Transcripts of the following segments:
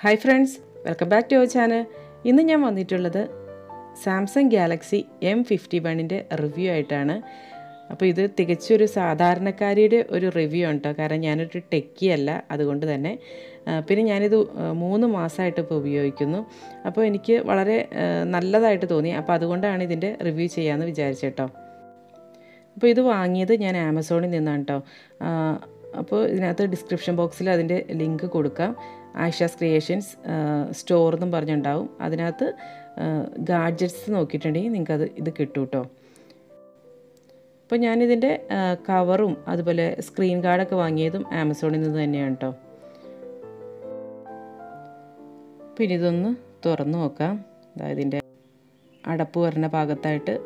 Hi friends, welcome back to our channel. ഇന്ന് ഞാൻ വന്നിട്ടുള്ളത് സാംസങ് ഗാലക്സി M51ന്റെ റിവ്യൂ ആയിട്ടാണ്. അപ്പോൾ ഇത് തികച്ചൊരു സാധാരണക്കാരിയുടെ ഒരു റിവ്യൂ ആണ് ട്ടോ. കാരണം ഞാനൊരു ടെക്കി അല്ല, അതുകൊണ്ട് തന്നെ പിന്നെ ഞാനിത് 3 മാസമായിട്ട് ഇപ്പോൾ ഉപയോഗിക്കുന്നു. അപ്പോൾ എനിക്ക് വളരെ നല്ലതായിട്ട് തോന്നി. അപ്പോൾ അതുകൊണ്ടാണ് ഇതിൻ്റെ റിവ്യൂ ചെയ്യാമെന്ന് വിചാരിച്ചേട്ടോ. അപ്പോൾ ഇത് വാങ്ങിയത് ഞാൻ ആമസോണിൽ നിന്നാണ് ട്ടോ. അപ്പോൾ ഇതിനകത്ത് ഡിസ്ക്രിപ്ഷൻ ബോക്സിൽ അതിൻ്റെ ലിങ്ക് കൊടുക്കാം. ആയിഷാസ് ക്രിയേഷൻസ് സ്റ്റോർ എന്നും പറഞ്ഞുണ്ടാവും. അതിനകത്ത് ഗാഡ്ജറ്റ്സ് നോക്കിയിട്ടുണ്ടെങ്കിൽ നിങ്ങൾക്കത് ഇത് കിട്ടും കേട്ടോ. അപ്പോൾ ഞാനിതിൻ്റെ കവറും അതുപോലെ സ്ക്രീൻ ഗാർഡൊക്കെ വാങ്ങിയതും ആമസോണിൽ നിന്ന് തന്നെയാണ് കേട്ടോ. പിന്നെ ഇതൊന്ന് തുറന്നു നോക്കാം. അതായത് ഇതിൻ്റെ അടപ്പ് വരുന്ന ഭാഗത്തായിട്ട്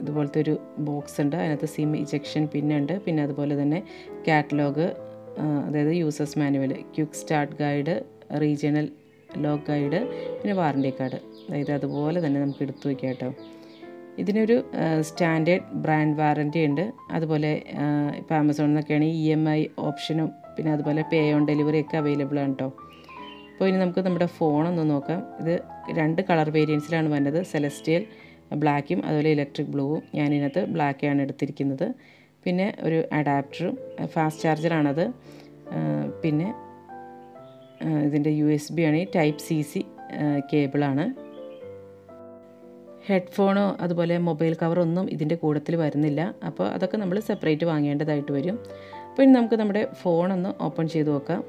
ഇതുപോലത്തെ ഒരു ബോക്സ് ഉണ്ട്. അതിനകത്ത് സിം ഇജക്ഷൻ പിന്നുണ്ട്. പിന്നെ അതുപോലെ തന്നെ കാറ്റലോഗ്, അതായത് users manual, quick start guide, regional log guide, പിന്നെ വാറണ്ടി കാർഡ്. അതായത് അതുപോലെ തന്നെ നമുക്ക് എടുത്തു വയ്ക്കാം കേട്ടോ. ഇതിനൊരു സ്റ്റാൻഡേർഡ് ബ്രാൻഡ് വാറണ്ടി ഉണ്ട്. അതുപോലെ ഇപ്പോൾ ആമസോണിൽ നിന്നൊക്കെയാണെങ്കിൽ EMI ഓപ്ഷനും പിന്നെ അതുപോലെ പേ ഓൺ ഡെലിവറി ഒക്കെ അവൈലബിൾ ആണ് കേട്ടോ. അപ്പോൾ ഇനി നമുക്ക് നമ്മുടെ ഫോണൊന്ന് നോക്കാം. ഇത് 2 കളർ വേരിയൻസിലാണ് വന്നത്, സെലസ്റ്റിയൽ ബ്ലാക്കും അതുപോലെ ഇലക്ട്രിക് ബ്ലൂവും. ഞാനിതിനകത്ത് ബ്ലാക്കാണ് എടുത്തിരിക്കുന്നത്. പിന്നെ ഒരു അഡാപ്റ്ററും ഫാസ്റ്റ് ചാർജറാണത്. പിന്നെ ഇതിൻ്റെ USB ആണ്, ടൈപ്പ് C കേബിളാണ്. ഹെഡ്ഫോണോ അതുപോലെ മൊബൈൽ കവറൊന്നും ഇതിൻ്റെ കൂട്ടത്തിൽ വരുന്നില്ല. അപ്പോൾ അതൊക്കെ നമ്മൾ സെപ്പറേറ്റ് വാങ്ങേണ്ടതായിട്ട് വരും. അപ്പോൾ ഇനി നമുക്ക് നമ്മുടെ ഫോണൊന്ന് ഓപ്പൺ ചെയ്ത് നോക്കാം.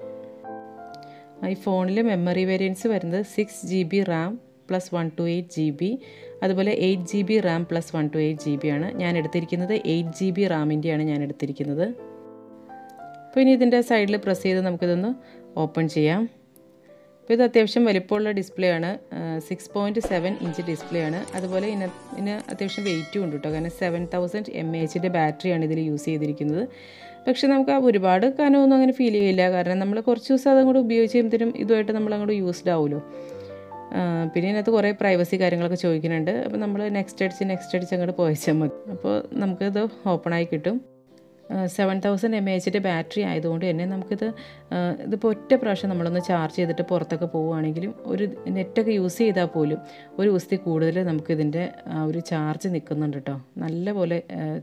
ഈ ഫോണിൽ മെമ്മറി വേരിയൻസ് വരുന്നത് 6GB റാം പ്ലസ് 128 GB, അതുപോലെ 8GB റാം പ്ലസ് 128 GB ആണ്. ഞാൻ എടുത്തിരിക്കുന്നത് 8GB റാമിൻ്റെയാണ് ഞാൻ എടുത്തിരിക്കുന്നത്. അപ്പോൾ ഇനി ഇതിൻ്റെ സൈഡിൽ പ്രസ് ചെയ്ത് നമുക്കിതൊന്ന് ഓപ്പൺ ചെയ്യാം. അപ്പോൾ ഇത് അത്യാവശ്യം വലിപ്പമുള്ള ഡിസ്പ്ലേ ആണ്. 6.7 ഇഞ്ച് ഡിസ്പ്ലേ ആണ്. അതുപോലെ ഇതിന് അത്യാവശ്യം വെയിറ്റും ഉണ്ട് കേട്ടോ. കാരണം 7000 mAhൻ്റെ ബാറ്ററിയാണ് ഇതിൽ യൂസ് ചെയ്തിരിക്കുന്നത്. പക്ഷേ നമുക്ക് ഒരുപാട് കനമൊന്നും അങ്ങനെ ഫീൽ ചെയ്യില്ല. കാരണം നമ്മൾ കുറച്ച് ദിവസം അതങ്ങോട്ട് ഉപയോഗിച്ച് കഴിയുമ്പോഴത്തേനും ഇതുമായിട്ട് നമ്മളങ്ങോട്ട് യൂസ്ഡ് ആവുമല്ലോ. പിന്നെ ഇതിനകത്ത് കുറേ പ്രൈവസി കാര്യങ്ങളൊക്കെ ചോദിക്കുന്നുണ്ട്. അപ്പോൾ നമ്മൾ നെക്സ്റ്റ് അടിച്ച് അങ്ങോട്ട് പോയച്ചാൽ മതി. അപ്പോൾ നമുക്കിത് ഓപ്പണായി കിട്ടും. 7000 mAhൻ്റെ ബാറ്ററി ആയതുകൊണ്ട് തന്നെ ഇതിപ്പോൾ ഒറ്റ പ്രാവശ്യം നമ്മളൊന്ന് ചാർജ് ചെയ്തിട്ട് പുറത്തൊക്കെ പോവുകയാണെങ്കിലും ഒരു നെറ്റൊക്കെ യൂസ് ചെയ്താൽ പോലും ഒരു ദിവസത്തിൽ കൂടുതൽ നമുക്കിതിൻ്റെ ഒരു ചാർജ് നിൽക്കുന്നുണ്ട് കേട്ടോ. നല്ല പോലെ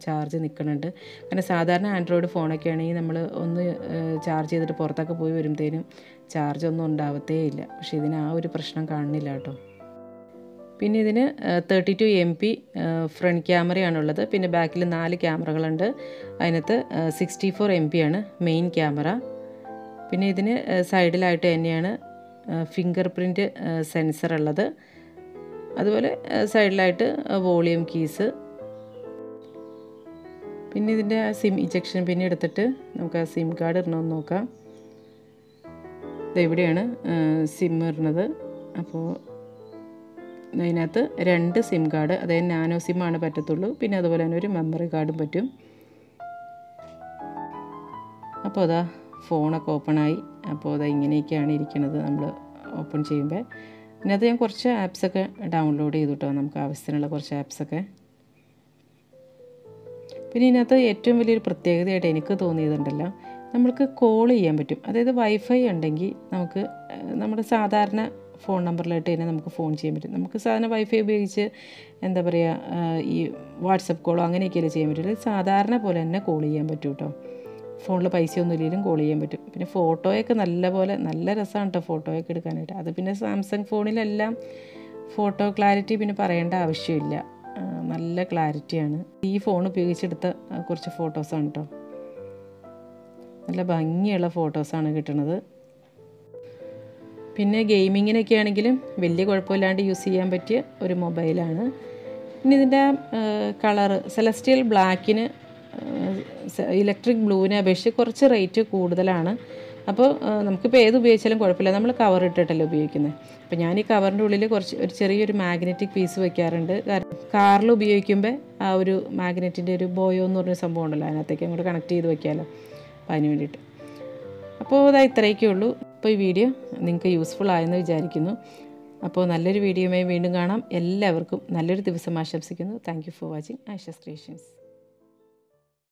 ചാർജ് നിൽക്കുന്നുണ്ട്. കാരണം സാധാരണ ആൻഡ്രോയിഡ് ഫോണൊക്കെ ആണെങ്കിൽ നമ്മൾ ഒന്ന് ചാർജ് ചെയ്തിട്ട് പുറത്തൊക്കെ പോയി വരുമ്പോഴത്തേനും ചാർജൊന്നും ഉണ്ടാവത്തേ ഇല്ല. പക്ഷേ ഇതിന് ആ ഒരു പ്രശ്നം കാണുന്നില്ല കേട്ടോ. പിന്നെ ഇതിന് 32 MP ഫ്രണ്ട് ക്യാമറയാണുള്ളത്. പിന്നെ ബാക്കിൽ 4 ക്യാമറകളുണ്ട്. അതിനകത്ത് 64 MP ആണ് മെയിൻ ക്യാമറ. പിന്നെ ഇതിന് സൈഡിലായിട്ട് തന്നെയാണ് ഫിംഗർ പ്രിൻറ്റ് സെൻസർ ഉള്ളത്. അതുപോലെ സൈഡിലായിട്ട് വോളിയം കീസ്. പിന്നെ ഇതിൻ്റെ സിം ഇജക്ഷൻ പിന്നെ എടുത്തിട്ട് നമുക്ക് ആ സിം കാർഡ് ഇടണമെന്ന് നോക്കാം. ഇതെവിടെയാണ് സിം ഇടുന്നത്. അപ്പോൾ അതിനകത്ത് 2 സിം കാർഡ്, അതായത് നാനോ സിമ്മാണ് പറ്റത്തുള്ളൂ. പിന്നെ അതുപോലെ തന്നെ ഒരു മെമ്മറി കാർഡും പറ്റും. അപ്പോൾ അതാ ഫോണൊക്കെ ഓപ്പണായി. അപ്പോൾ അതാ ഇങ്ങനെയൊക്കെയാണ് ഇരിക്കുന്നത് നമ്മൾ ഓപ്പൺ ചെയ്യുമ്പോൾ. ഇതിനകത്ത് ഞാൻ കുറച്ച് ആപ്സൊക്കെ ഡൗൺലോഡ് ചെയ്തു കേട്ടോ, നമുക്ക് ആവശ്യത്തിനുള്ള കുറച്ച് ആപ്സൊക്കെ. പിന്നെ ഇതിനകത്ത് ഏറ്റവും വലിയൊരു പ്രത്യേകതയായിട്ട് എനിക്ക് തോന്നിയതുണ്ടല്ലോ, നമ്മൾക്ക് കോൾ ചെയ്യാൻ പറ്റും. അതായത് വൈഫൈ ഉണ്ടെങ്കിൽ നമുക്ക് നമ്മുടെ സാധാരണ ഫോൺ നമ്പറിലായിട്ട് തന്നെ നമുക്ക് ഫോൺ ചെയ്യാൻ പറ്റും. നമുക്ക് സാധാരണ വൈഫൈ ഉപയോഗിച്ച് എന്താ പറയുക, ഈ വാട്സപ്പ് കോളോ അങ്ങനെയൊക്കെയല്ലേ ചെയ്യാൻ പറ്റില്ല. സാധാരണ പോലെ തന്നെ കോൾ ചെയ്യാൻ പറ്റും കേട്ടോ. ഫോണിൽ പൈസയൊന്നും ഇല്ലെങ്കിലും കോൾ ചെയ്യാൻ പറ്റും. പിന്നെ ഫോട്ടോയൊക്കെ നല്ല രസമാണ് കേട്ടോ ഫോട്ടോയൊക്കെ എടുക്കാനായിട്ട്. അത് പിന്നെ സാംസങ് ഫോണിലെല്ലാം ഫോട്ടോ ക്ലാരിറ്റി പിന്നെ പറയേണ്ട ആവശ്യമില്ല. നല്ല ക്ലാരിറ്റിയാണ്. ഈ ഫോൺ ഉപയോഗിച്ചെടുത്ത കുറച്ച് ഫോട്ടോസാണ് കേട്ടോ. നല്ല ഭംഗിയുള്ള ഫോട്ടോസാണ് കിട്ടുന്നത്. പിന്നെ ഗെയിമിങ്ങിനൊക്കെ ആണെങ്കിലും വലിയ കുഴപ്പമില്ലാണ്ട് യൂസ് ചെയ്യാൻ പറ്റിയ ഒരു മൊബൈലാണ്. പിന്നെ ഇതിൻ്റെ കളറ് സെലസ്റ്റിയൽ ബ്ലാക്കിന് ഇലക്ട്രിക് ബ്ലൂവിനെ അപേക്ഷിച്ച് കുറച്ച് റേറ്റ് കൂടുതലാണ്. അപ്പോൾ നമുക്കിപ്പോൾ ഏത് ഉപയോഗിച്ചാലും കുഴപ്പമില്ല. നമ്മൾ കവർ ഇട്ടിട്ടല്ലേ ഉപയോഗിക്കുന്നത്. അപ്പോൾ ഞാൻ ഈ കവറിൻ്റെ ഉള്ളിൽ ഒരു ചെറിയൊരു മാഗ്നറ്റിക് പീസ് വയ്ക്കാറുണ്ട്. കാരണം കാറിൽ ഉപയോഗിക്കുമ്പോൾ ആ ഒരു മാഗ്നറ്റിൻ്റെ ഒരു ബോയോ എന്ന് പറഞ്ഞൊരു സംഭവം ഉണ്ടല്ലോ, അതിനകത്തേക്ക് അങ്ങോട്ട് കണക്ട് ചെയ്ത് വയ്ക്കാമല്ലോ. അപ്പോൾ അതിന് വേണ്ടിയിട്ട്. അപ്പോൾ അതാ ഇത്രയൊക്കെ ഉള്ളൂ. അപ്പോൾ ഈ വീഡിയോ നിങ്ങൾക്ക് യൂസ്ഫുൾ ആയെന്ന് വിചാരിക്കുന്നു. അപ്പോൾ നല്ലൊരു വീഡിയോയുമായി വീണ്ടും കാണാം. എല്ലാവർക്കും നല്ലൊരു ദിവസം ആശംസിക്കുന്നു. Thank you for watching Ayisha's creations.